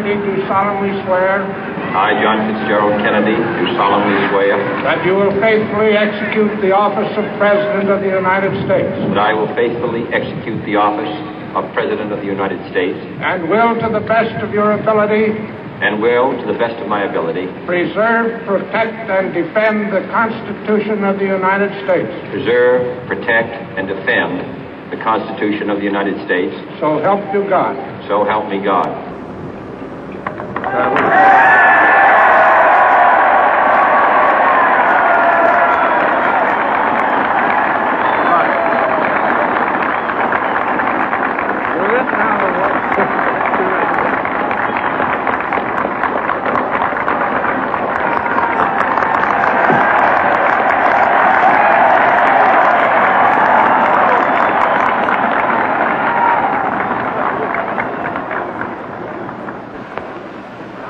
Kennedy, do solemnly swear I, John Fitzgerald Kennedy, do solemnly swear that you will faithfully execute the office of President of the United States that I will faithfully execute the office of President of the United States and will, to the best of your ability, and will, to the best of my ability, preserve, protect, and defend the Constitution of the United States. preserve, protect, and defend the Constitution of the United States. So help you God. So help me God.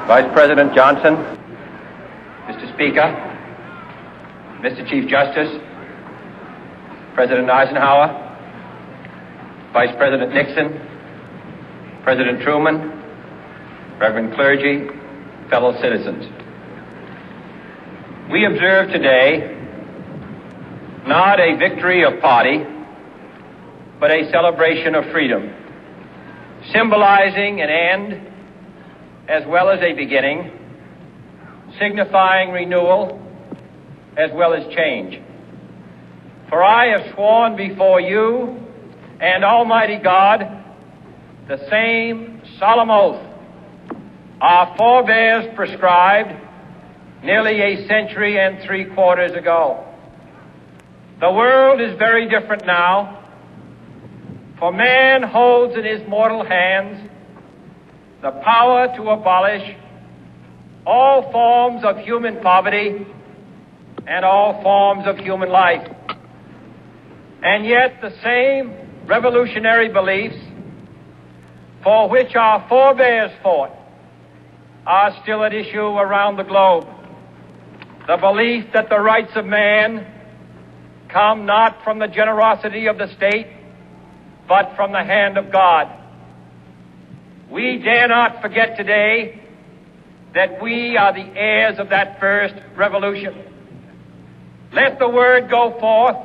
Vice President Johnson, Mr. Speaker, Mr. Chief Justice, President Eisenhower, Vice President Nixon, President Truman, Reverend clergy, fellow citizens. We observe today not a victory of party, but a celebration of freedom, symbolizing an end as well as a beginning, signifying renewal as well as change. For I have sworn before you and Almighty God the same solemn oath our forebears prescribed nearly a century and 3/4 ago. The world is very different now, for man holds in his mortal hands the power to abolish all forms of human poverty and all forms of human life. And yet the same revolutionary beliefs for which our forebears fought are still at issue around the globe. The belief that the rights of man come not from the generosity of the state, but from the hand of God. We dare not forget today that we are the heirs of that first revolution. Let the word go forth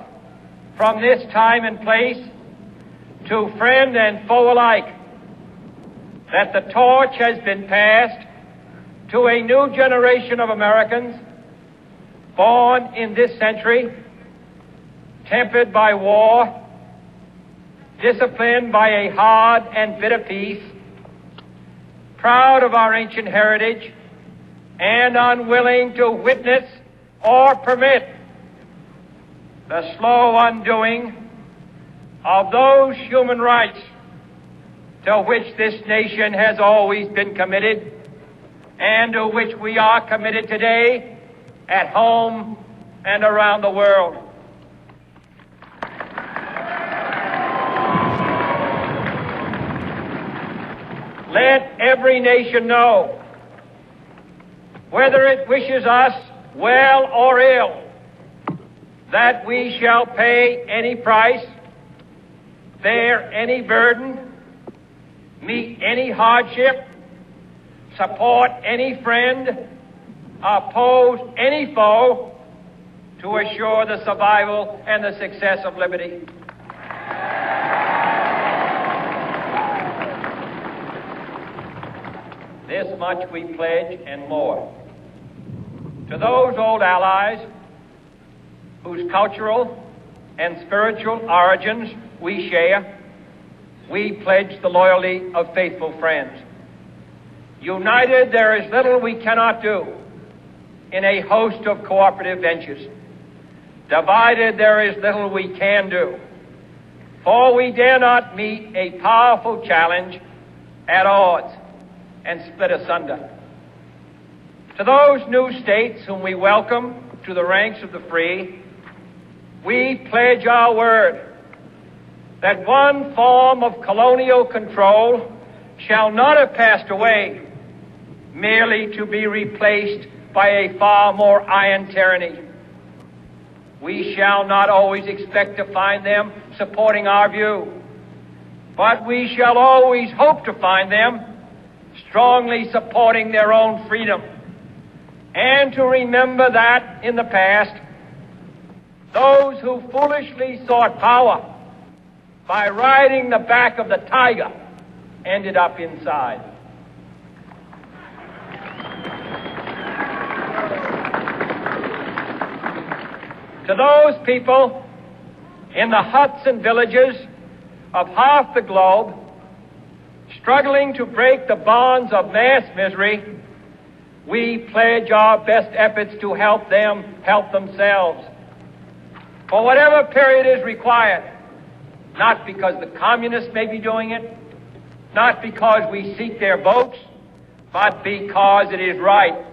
from this time and place to friend and foe alike that the torch has been passed to a new generation of Americans born in this century, tempered by war, disciplined by a hard and bitter peace, proud of our ancient heritage, and unwilling to witness or permit the slow undoing of those human rights to which this nation has always been committed and to which we are committed today at home and around the world. Let every nation know, whether it wishes us well or ill, that we shall pay any price, bear any burden, meet any hardship, support any friend, oppose any foe to assure the survival and the success of liberty. This much we pledge and more. To those old allies whose cultural and spiritual origins we share, we pledge the loyalty of faithful friends. United, there is little we cannot do in a host of cooperative ventures. Divided, there is little we can do, for we dare not meet a powerful challenge at odds and split asunder. To those new states whom we welcome to the ranks of the free, we pledge our word that one form of colonial control shall not have passed away merely to be replaced by a far more iron tyranny. We shall not always expect to find them supporting our view, but we shall always hope to find them strongly supporting their own freedom, and to remember that in the past, those who foolishly sought power by riding the back of the tiger ended up inside. To those people in the huts and villages of half the globe struggling to break the bonds of mass misery, we pledge our best efforts to help them help themselves for whatever period is required, not because the communists may be doing it, not because we seek their votes, but because it is right.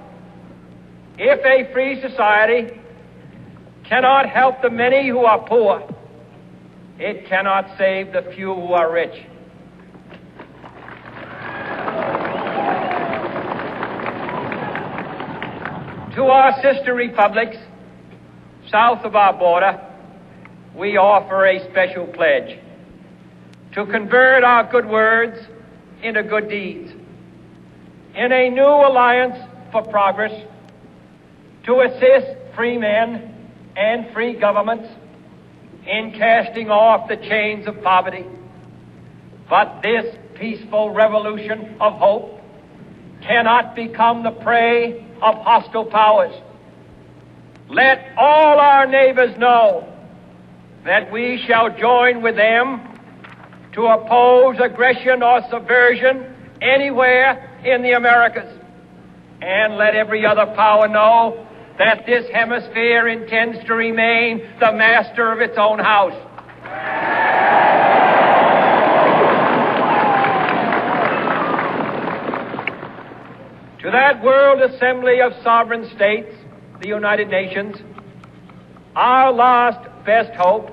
If a free society cannot help the many who are poor, it cannot save the few who are rich. To our sister republics south of our border, we offer a special pledge to convert our good words into good deeds, in a new alliance for progress, to assist free men and free governments in casting off the chains of poverty. But this peaceful revolution of hope cannot become the prey of hostile powers. Let all our neighbors know that we shall join with them to oppose aggression or subversion anywhere in the Americas. And let every other power know that this hemisphere intends to remain the master of its own house. To that World Assembly of Sovereign States, the United Nations, our last best hope,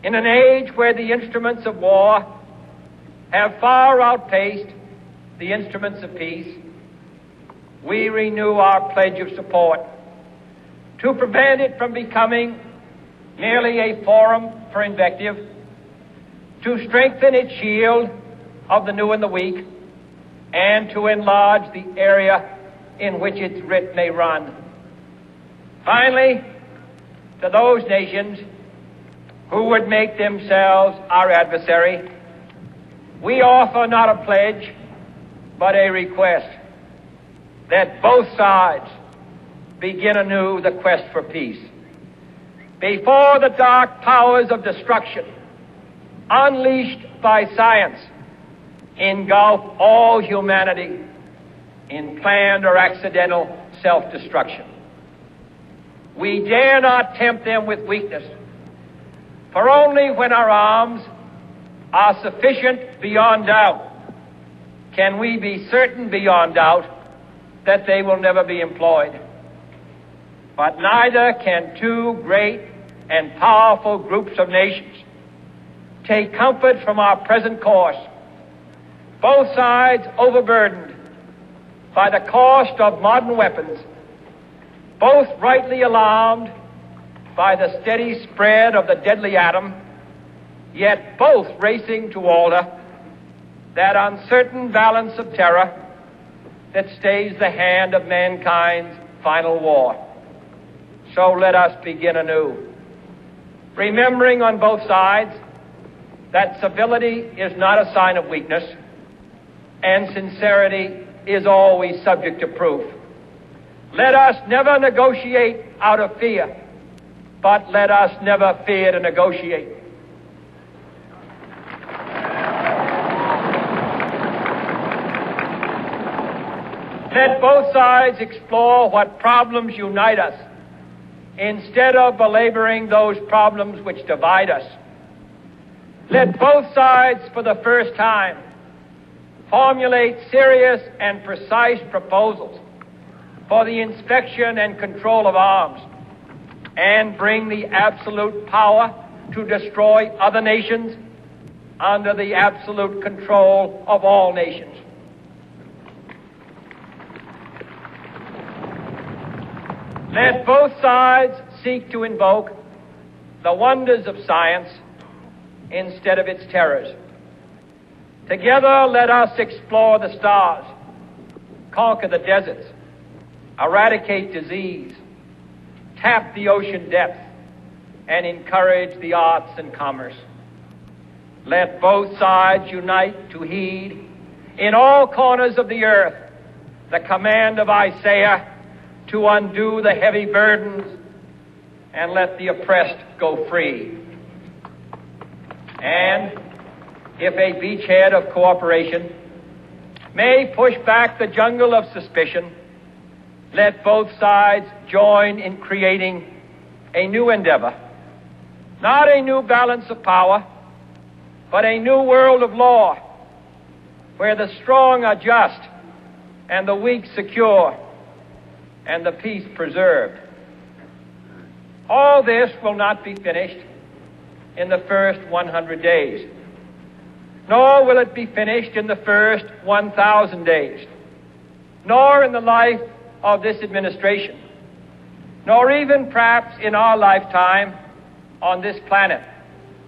in an age where the instruments of war have far outpaced the instruments of peace, we renew our pledge of support to prevent it from becoming merely a forum for invective, to strengthen its shield of the new and the weak, and to enlarge the area in which its writ may run. Finally, to those nations who would make themselves our adversary, we offer not a pledge, but a request that both sides begin anew the quest for peace. Before the dark powers of destruction, unleashed by science, engulf all humanity in planned or accidental self-destruction. We dare not tempt them with weakness, for only when our arms are sufficient beyond doubt can we be certain beyond doubt that they will never be employed. But neither can two great and powerful groups of nations take comfort from our present course, both sides overburdened by the cost of modern weapons, both rightly alarmed by the steady spread of the deadly atom, yet both racing to alter that uncertain balance of terror that stays the hand of mankind's final war. So let us begin anew, remembering on both sides that civility is not a sign of weakness, and sincerity is always subject to proof. Let us never negotiate out of fear, but let us never fear to negotiate. Let both sides explore what problems unite us, instead of belaboring those problems which divide us. Let both sides, for the first time, formulate serious and precise proposals for the inspection and control of arms, and bring the absolute power to destroy other nations under the absolute control of all nations. Let both sides seek to invoke the wonders of science instead of its terrors. Together, let us explore the stars conquer the deserts, eradicate disease, tap the ocean depth, and encourage the arts and commerce. Let both sides unite to heed in all corners of the earth the command of Isaiah to undo the heavy burdens and let the oppressed go free. And if a beachhead of cooperation may push back the jungle of suspicion, let both sides join in creating a new endeavor, not a new balance of power, but a new world of law, where the strong are just and the weak secure and the peace preserved. All this will not be finished in the first 100 days, nor will it be finished in the first 1,000 days, nor in the life of this administration, nor even perhaps in our lifetime on this planet.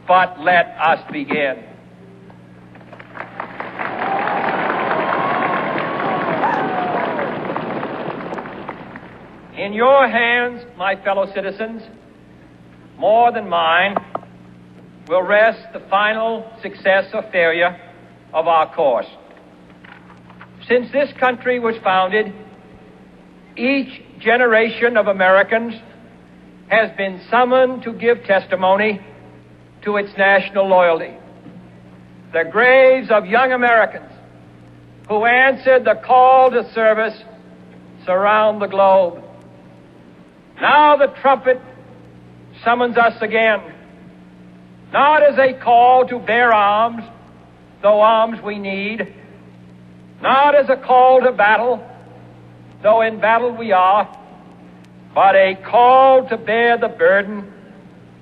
But let us begin. In your hands, my fellow citizens, more than mine, will rest the final success or failure of our course. Since this country was founded, each generation of Americans has been summoned to give testimony to its national loyalty. The graves of young Americans who answered the call to service surround the globe. Now the trumpet summons us again, not as a call to bear arms, though arms we need, not as a call to battle, though in battle we are, but a call to bear the burden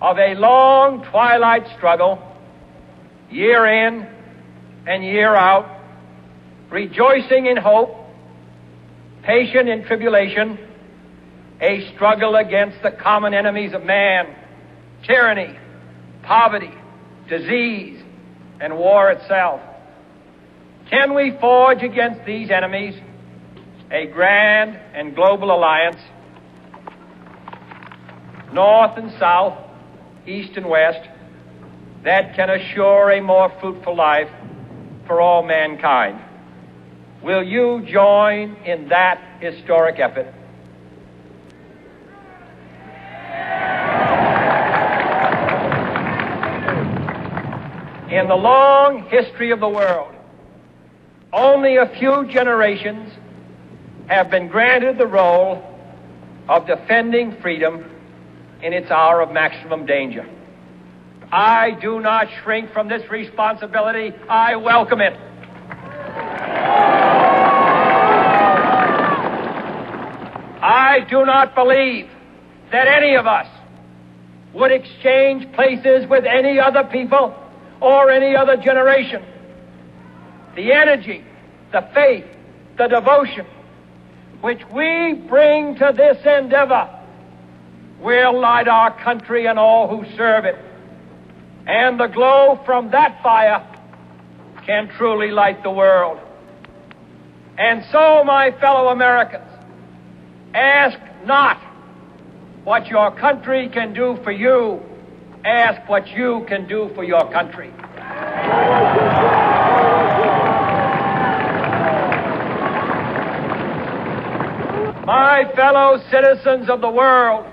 of a long twilight struggle, year in and year out, rejoicing in hope, patient in tribulation, a struggle against the common enemies of man, tyranny, poverty, disease, and war itself. Can we forge against these enemies a grand and global alliance, north and south, east and west, that can assure a more fruitful life for all mankind? Will you join in that historic effort? In the long history of the world, only a few generations have been granted the role of defending freedom in its hour of maximum danger. I do not shrink from this responsibility. I welcome it. I do not believe that any of us would exchange places with any other people or any other generation. The energy, the faith, the devotion which we bring to this endeavor will light our country and all who serve it. And the glow from that fire can truly light the world. And so, my fellow Americans, ask not what your country can do for you. Ask what you can do for your country. My fellow citizens of the world,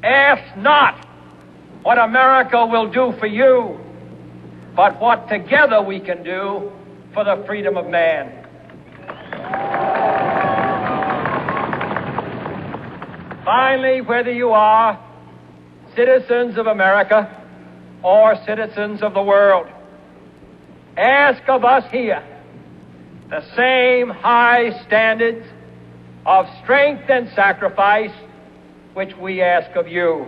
ask not what America will do for you, but what together we can do for the freedom of man. Finally, whether you are citizens of America or citizens of the world, ask of us here the same high standards of strength and sacrifice which we ask of you.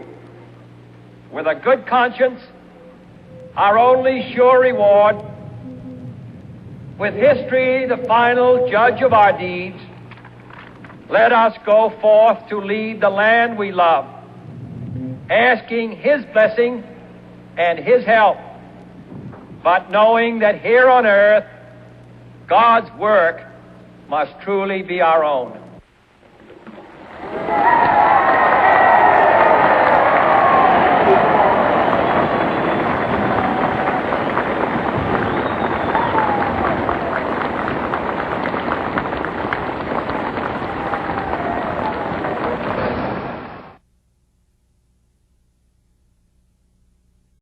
With a good conscience, our only sure reward, with history the final judge of our deeds, let us go forth to lead the land we love, asking His blessing and His help, but knowing that here on earth, God's work must truly be our own.